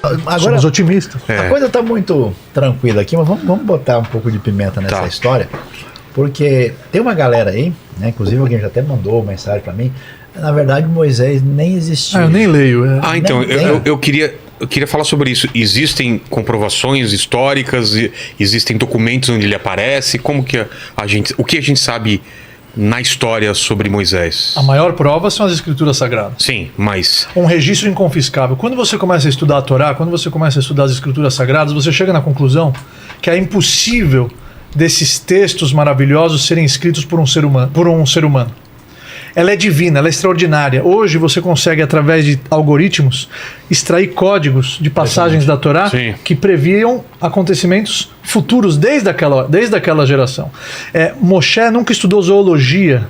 Agora, somos otimistas. A coisa está muito tranquila aqui, mas vamos botar um pouco de pimenta nessa história, porque tem uma galera aí, né, inclusive alguém já até mandou mensagem para mim, na verdade Moisés nem existiu. Eu nem leio. Então, eu queria falar sobre isso. Existem comprovações históricas, existem documentos onde ele aparece, o que a gente sabe na história sobre Moisés? A maior prova são as escrituras sagradas. Sim, mas... Um registro inconfiscável. Quando você começa a estudar a Torá, quando você começa a estudar as escrituras sagradas, você chega na conclusão que é impossível desses textos maravilhosos serem escritos por um ser humano. Ela é divina, ela é extraordinária. Hoje você consegue, através de algoritmos, extrair códigos de passagens da Torá que previam acontecimentos futuros desde aquela geração. Moshe nunca estudou zoologia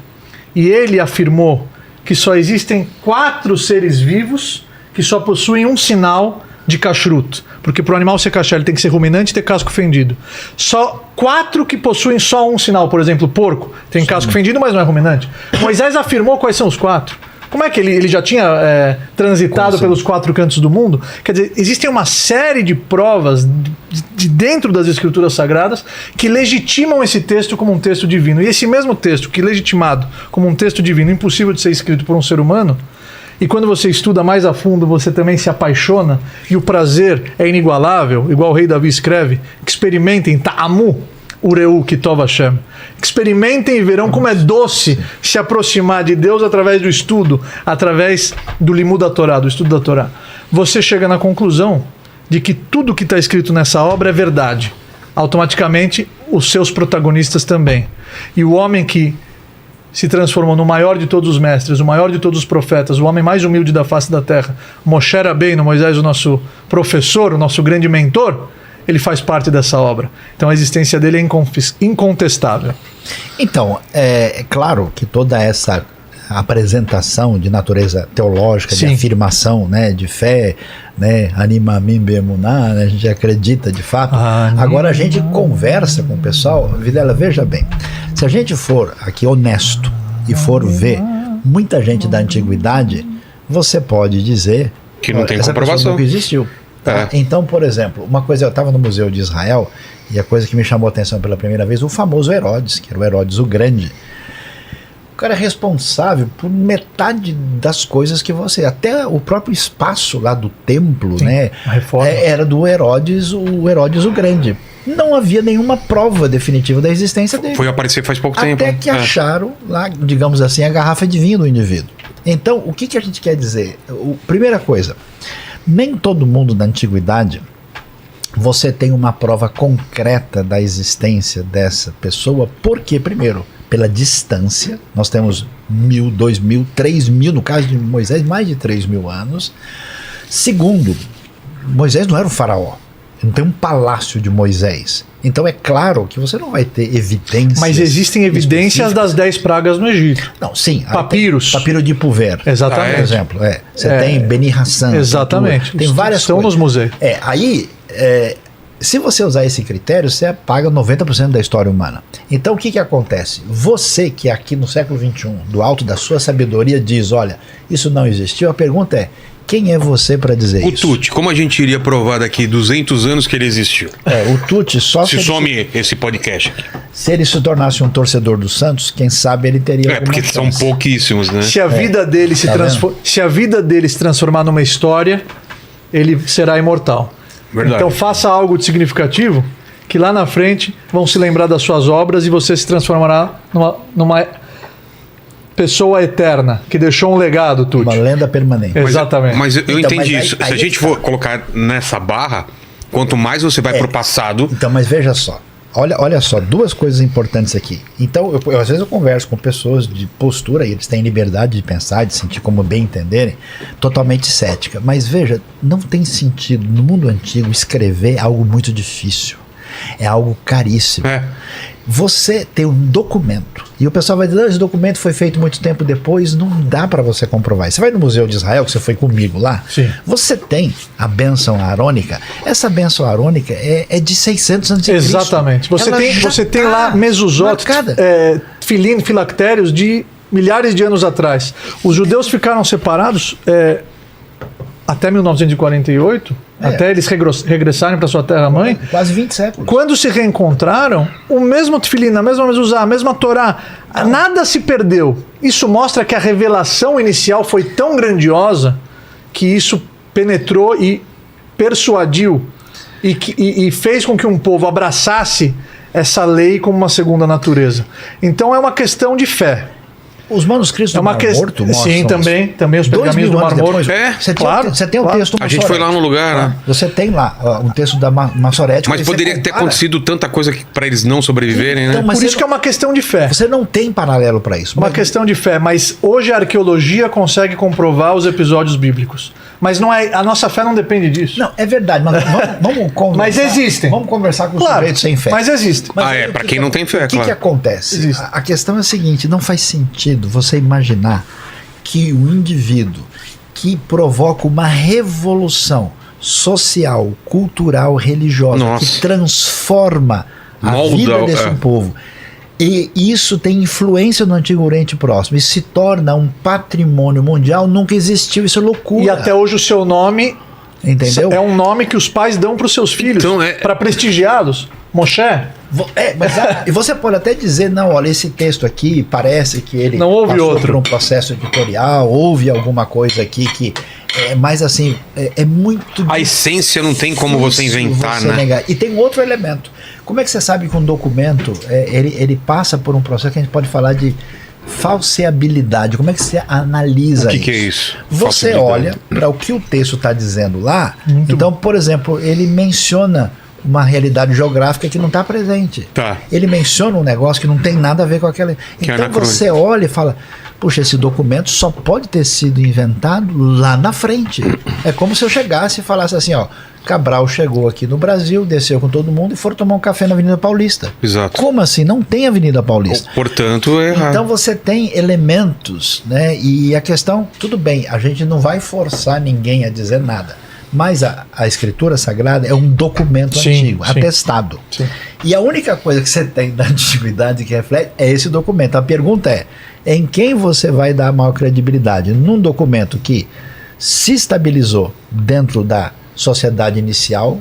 e ele afirmou que só existem 4 seres vivos que só possuem um sinal de kashrut, porque para o animal ser kasher ele tem que ser ruminante e ter casco fendido. Só 4 que possuem só um sinal, por exemplo, porco tem casco fendido, mas não é ruminante. Moisés afirmou quais são os 4. Como é que ele já tinha transitado pelos 4 cantos do mundo? Quer dizer, existem uma série de provas de dentro das escrituras sagradas que legitimam esse texto como um texto divino. E esse mesmo texto, que legitimado como um texto divino, impossível de ser escrito por um ser humano, e quando você estuda mais a fundo, você também se apaixona e o prazer é inigualável, igual o rei Davi escreve, experimentem ta'amu ureu kitov Hashem. Experimentem e verão como é doce se aproximar de Deus através do estudo, através do limud da Torá, do estudo da Torá. Você chega na conclusão de que tudo que está escrito nessa obra é verdade. Automaticamente, os seus protagonistas também. E o homem que se transformou no maior de todos os mestres, o maior de todos os profetas, o homem mais humilde da face da terra, Moshe Rabbeinu, Moisés, o nosso professor, o nosso grande mentor, ele faz parte dessa obra. Então a existência dele é incontestável. Então, é claro que toda essa apresentação de natureza teológica, de afirmação, né, de fé, né, anima mim bemuná, né, a gente acredita de fato. Agora a gente conversa com o pessoal. Vilela, veja bem, se a gente for aqui honesto e for ver muita gente da antiguidade, você pode dizer que não tem comprovação, nunca existiu. Tá? Então, por exemplo, uma coisa, eu estava no Museu de Israel e a coisa que me chamou a atenção pela primeira vez, o famoso Herodes, que era o Herodes o Grande. O cara é responsável por metade das coisas que até o próprio espaço lá do templo, né, era do Herodes, o Herodes o Grande. Não havia nenhuma prova definitiva da existência dele. Foi aparecer faz pouco tempo. Até que acharam lá, digamos assim, a garrafa de vinho do indivíduo. Então, o que a gente quer dizer? Primeira coisa, nem todo mundo da antiguidade você tem uma prova concreta da existência dessa pessoa, porque, primeiro, pela distância, nós temos 1.000, 2.000, 3.000, no caso de Moisés, mais de 3.000 anos. Segundo, Moisés não era um faraó, não tem um palácio de Moisés. Então é claro que você não vai ter evidências. Mas existem evidências das 10 pragas no Egito. Não, sim. Papiros. Papiro de Puver. Exatamente. Por exemplo. Você tem Beni Hassan. Exatamente. Tem várias Estão coisas. nos museus. Se você usar esse critério, você apaga 90% da história humana. Então o que acontece? Você que aqui no século XXI, do alto da sua sabedoria, diz, olha, isso não existiu, a pergunta é, quem é você para dizer isso? O Tuti, como a gente iria provar daqui 200 anos que ele existiu? O Tuti só se some esse podcast aqui. Se ele se tornasse um torcedor do Santos, quem sabe ele teria porque são pouquíssimos, né? Se a vida dele se a vida dele se transformar numa história, ele será imortal. Verdade. Então faça algo de significativo, que lá na frente vão se lembrar das suas obras e você se transformará numa pessoa eterna, que deixou um legado, Tuti. Uma lenda permanente. Exatamente. Mas eu entendi isso. Se a gente for colocar nessa barra, quanto mais você vai pro passado... Então, mas veja só. Olha só, 2 coisas importantes aqui. Então, às vezes eu converso com pessoas de postura, e eles têm liberdade de pensar, de sentir como bem entenderem, totalmente cética. Mas veja, não tem sentido, no mundo antigo, escrever algo muito difícil. É algo caríssimo. Você tem um documento, e o pessoal vai dizer, esse documento foi feito muito tempo depois, não dá para você comprovar. Você vai no Museu de Israel, que você foi comigo lá, você tem a bênção arônica. Essa bênção arônica é de 600 anos de Cristo. Exatamente. Você tem lá mesuzot, filactérios de milhares de anos atrás. Os judeus ficaram separados até 1948 até eles regressarem para sua terra-mãe. Quase 20 séculos. Quando se reencontraram, o mesmo tefilim, a mesma mezuzá, a mesma Torá, nada se perdeu. Isso mostra que a revelação inicial foi tão grandiosa que isso penetrou e persuadiu e fez com que um povo abraçasse essa lei como uma segunda natureza. Então é uma questão de fé. Os manuscritos do Mar Morto mostram. Sim, também os pergaminhos do Mar Morto. Você tem o texto A gente foi lá no lugar, né? Você tem lá um texto da Massorete. Mas poderia ter acontecido tanta coisa para eles não sobreviverem, né? Por isso que é uma questão de fé. Você não tem paralelo para isso. Uma questão de fé, mas hoje a arqueologia consegue comprovar os episódios bíblicos. Mas não é, a nossa fé não depende disso. Não, é verdade, mas vamos conversar. Mas existem. Vamos conversar com os sujeitos sem fé. Mas existem. Para quem não tem fé, claro. O que acontece? A questão é a seguinte, não faz sentido você imaginar que o indivíduo que provoca uma revolução social, cultural, religiosa, que transforma a vida desse povo, e isso tem influência no Antigo Oriente Próximo e se torna um patrimônio mundial, nunca existiu, isso é loucura. E até hoje o seu nome, entendeu? É um nome que os pais dão para os seus filhos, então, para prestigiá-los. Moshe? E você pode até dizer, não, olha, esse texto aqui parece que ele não houve passou outro por um processo editorial, houve alguma coisa aqui que mas assim, é muito a essência não tem como você inventar, né? Negar. E tem outro elemento. Como é que você sabe que um documento ele passa por um processo que a gente pode falar de falseabilidade? Como é que você analisa isso? O que é isso? Você olha para o que o texto está dizendo lá. Então, por exemplo, ele menciona uma realidade geográfica que não está presente. Ele menciona um negócio que não tem nada a ver com aquela. Então você olha e fala, puxa, esse documento só pode ter sido inventado lá na frente. É como se eu chegasse e falasse assim, ó, Cabral chegou aqui no Brasil, desceu com todo mundo e foram tomar um café na Avenida Paulista. Exato. Como assim? Não tem Avenida Paulista. Portanto, é errado. Então você tem elementos, né? E a questão, tudo bem, a gente não vai forçar ninguém a dizer nada. Mas a Escritura Sagrada é um documento antigo, atestado. Sim. E a única coisa que você tem da antiguidade que reflete é esse documento. A pergunta é, em quem você vai dar maior credibilidade? Num documento que se estabilizou dentro da sociedade inicial,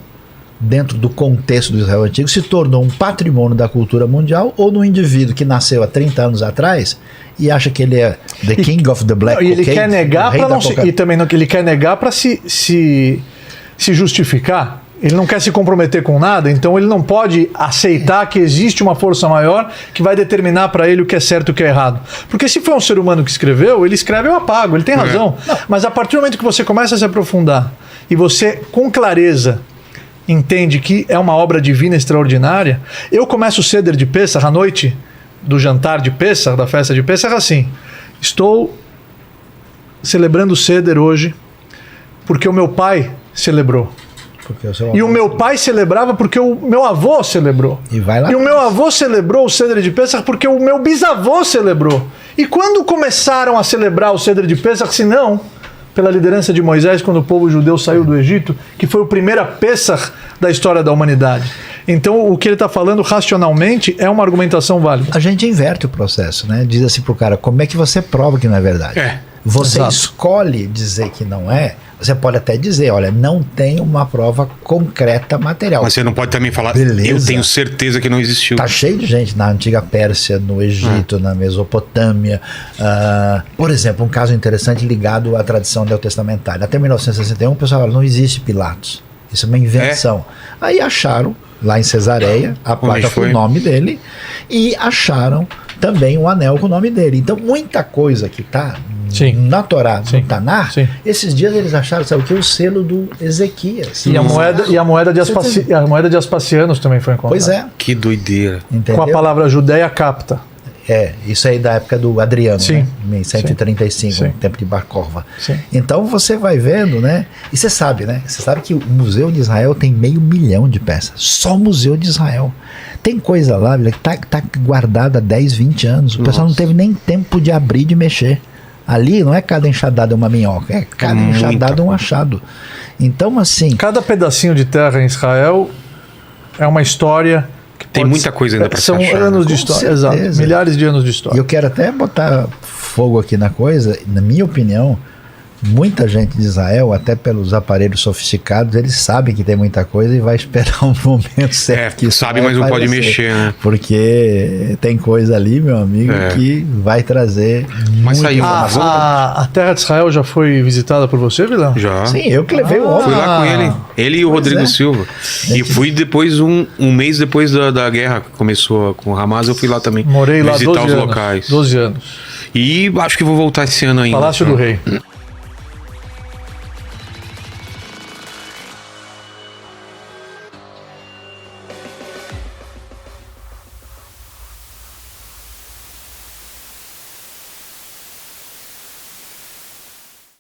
dentro do contexto do Israel Antigo, se tornou um patrimônio da cultura mundial, ou no indivíduo que nasceu há 30 anos atrás e acha que ele é the king of the black cocaine, e ele quer negar para não se, e também não, que ele quer negar para se justificar. Ele não quer se comprometer com nada, então ele não pode aceitar que existe uma força maior que vai determinar para ele o que é certo e o que é errado. Porque se foi um ser humano que escreveu, ele escreve, eu apago, ele tem razão. Mas a partir do momento que você começa a se aprofundar e você, com clareza, entende que é uma obra divina extraordinária, eu começo o Seder de Pessach, à noite do jantar de Pessach, da festa de Pessach, assim, estou celebrando o Seder hoje porque o meu pai celebrou. E o meu pai celebrava porque o meu avô celebrou. E o meu avô celebrou o Seder de Pessach porque o meu bisavô celebrou. E quando começaram a celebrar o Seder de Pessach, se não pela liderança de Moisés, quando o povo judeu saiu do Egito, que foi o primeiro Pessach da história da humanidade. Então, o que ele está falando racionalmente é uma argumentação válida. A gente inverte o processo, né? Diz assim pro cara, como é que você prova que não é verdade? Você escolhe dizer que não é. Você pode até dizer, olha, não tem uma prova concreta material. Mas você não pode também falar, beleza, eu tenho certeza que não existiu. Tá cheio de gente na antiga Pérsia, no Egito, na Mesopotâmia. Por exemplo, um caso interessante ligado à tradição neotestamentária. Até 1961, o pessoal fala, não existe Pilatos. Isso é uma invenção. Aí acharam, lá em Cesareia, a placa com o nome dele, e acharam também um anel com o nome dele. Então, muita coisa que está na Torá, no Tanar, esses dias eles acharam, sabe o que? O selo do Ezequias. E a moeda de Aspasianos também foi encontrada. Pois é. Que doideira. Entendeu? Com a palavra Judéia capta. Isso aí da época do Adriano, né? Em 135, no tempo de Bar Korva. Então você vai vendo, né? E você sabe, né? Você sabe que o Museu de Israel tem 500 mil de peças. Só o Museu de Israel. Tem coisa lá, que tá guardada há 10, 20 anos. O pessoal não teve nem tempo de abrir e de mexer. Ali não é cada enxadada uma minhoca, é cada enxadada um achado. Então, assim... Cada pedacinho de terra em Israel é uma história... Tem muita coisa ainda para se achar. São anos de história, exato, milhares de anos de história. E eu quero até botar fogo aqui na coisa, na minha opinião, muita gente de Israel, até pelos aparelhos sofisticados, eles sabem que tem muita coisa e vai esperar um momento certo. Que sabe, mas não pode mexer, né? Porque tem coisa ali, meu amigo, que vai trazer. Mas saiu. A terra de Israel já foi visitada por você, Vilão? Já. Sim, eu que levei o homem. Fui lá com ele e o Rodrigo Silva. E fui depois, um mês depois da guerra que começou com o Hamas, eu fui lá também. Morei lá visitar 12 os anos. locais. 12 anos. E acho que vou voltar esse ano ainda. Palácio do Rei.